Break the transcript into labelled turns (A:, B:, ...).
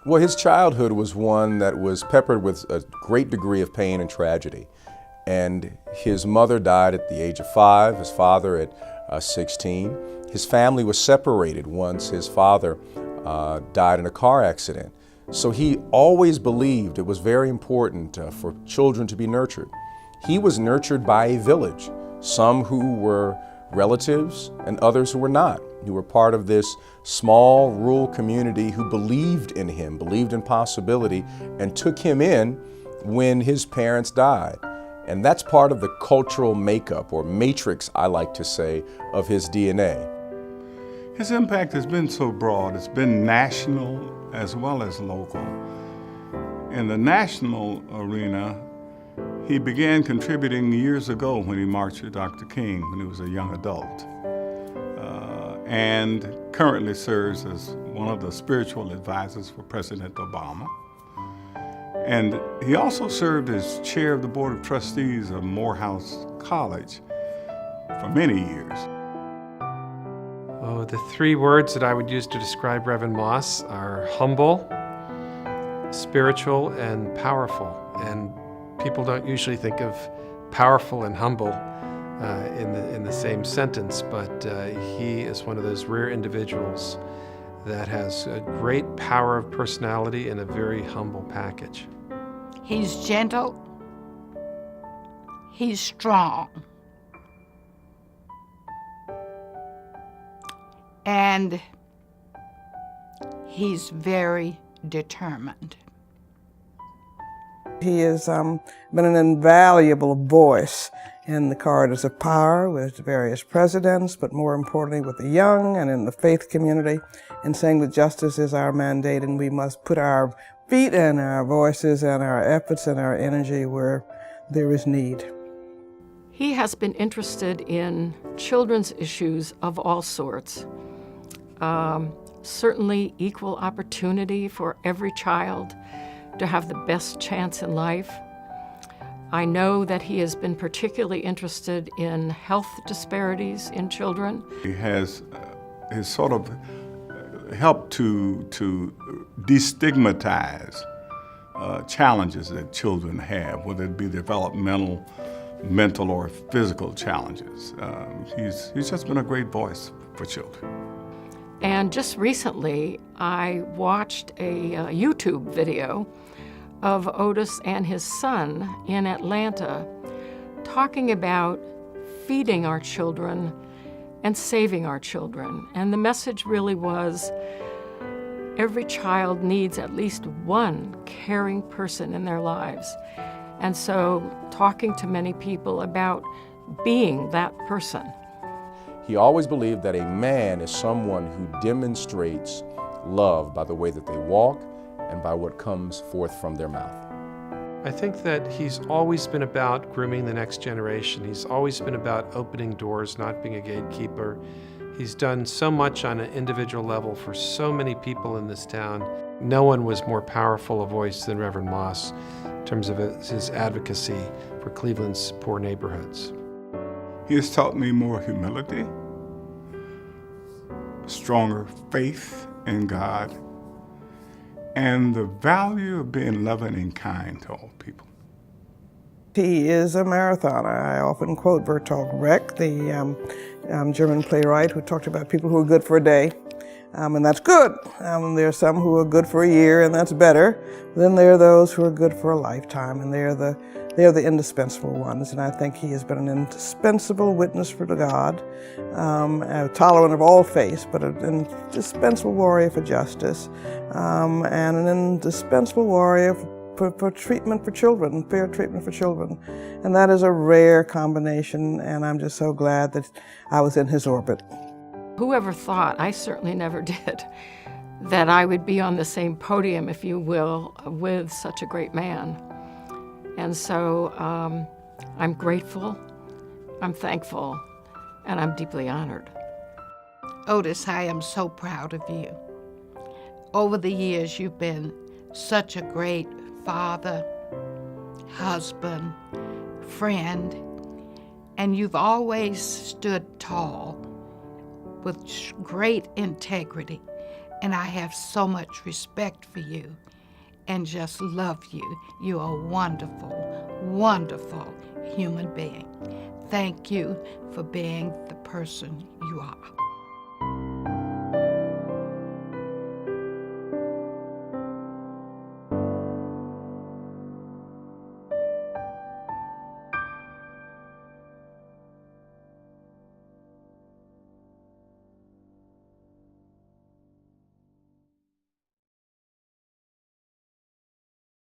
A: Well, his childhood was one that was peppered with a great degree of pain and tragedy. And his mother died at the age of 5, his father at 16. His family was separated once his father died in a car accident. So he always believed it was very important for children to be nurtured. He was nurtured by a village, some who were relatives and others who were not, who were part of this small rural community who believed in him, believed in possibility, and took him in when his parents died. And that's part of the cultural makeup, or matrix, I like to say, of his DNA.
B: His impact has been so broad. It's been national as well as local. In the national arena, he began contributing years ago when he marched with Dr. King when he was a young adult, and currently serves as one of the spiritual advisors for President Obama. And he also served as chair of the Board of Trustees of Morehouse College for many years.
C: Oh, the 3 words that I would use to describe Reverend Moss are humble, spiritual, and powerful. And people don't usually think of powerful and humble in the same sentence, but he is one of those rare individuals that has a great power of personality and a very humble package.
D: He's gentle, he's strong, and he's very determined.
E: He has been an invaluable voice in the corridors of power with various presidents, but more importantly with the young and in the faith community, in saying that justice is our mandate and we must put our feet and our voices and our efforts and our energy where there is need.
F: He has been interested in children's issues of all sorts. Certainly equal opportunity for every child to have the best chance in life. I know that he has been particularly interested in health disparities in children.
B: He has sort of helped to destigmatize challenges that children have, whether it be developmental, mental, or physical challenges. He's just been a great voice for children.
F: And just recently, I watched a YouTube video of Otis and his son in Atlanta talking about feeding our children and saving our children. And the message really was, every child needs at least one caring person in their lives. And so talking to many people about being that person.
A: He always believed that a man is someone who demonstrates love by the way that they walk and by what comes forth from their mouth.
C: I think that he's always been about grooming the next generation. He's always been about opening doors, not being a gatekeeper. He's done so much on an individual level for so many people in this town. No one was more powerful a voice than Reverend Moss in terms of his advocacy for Cleveland's poor neighborhoods.
B: He has taught me more humility, stronger faith in God, and the value of being loving and kind to all people.
E: He is a marathoner. I often quote Bertolt Brecht, the German playwright, who talked about people who are good for a day, and that's good. There are some who are good for a year, and that's better. Then there are those who are good for a lifetime, and they're the indispensable ones. And I think he has been an indispensable witness for God, tolerant of all faiths, but an indispensable warrior for justice, and an indispensable warrior for treatment for children, fair treatment for children. And that is a rare combination, and I'm just so glad that I was in his orbit.
F: Whoever thought, I certainly never did, that I would be on the same podium, if you will, with such a great man. And so I'm grateful, I'm thankful, and I'm deeply honored.
D: Otis, I am so proud of you. Over the years, you've been such a great father, husband, friend, and you've always stood tall with great integrity and I have so much respect for you and just love you. You're a wonderful, wonderful human being. Thank you for being the person you are.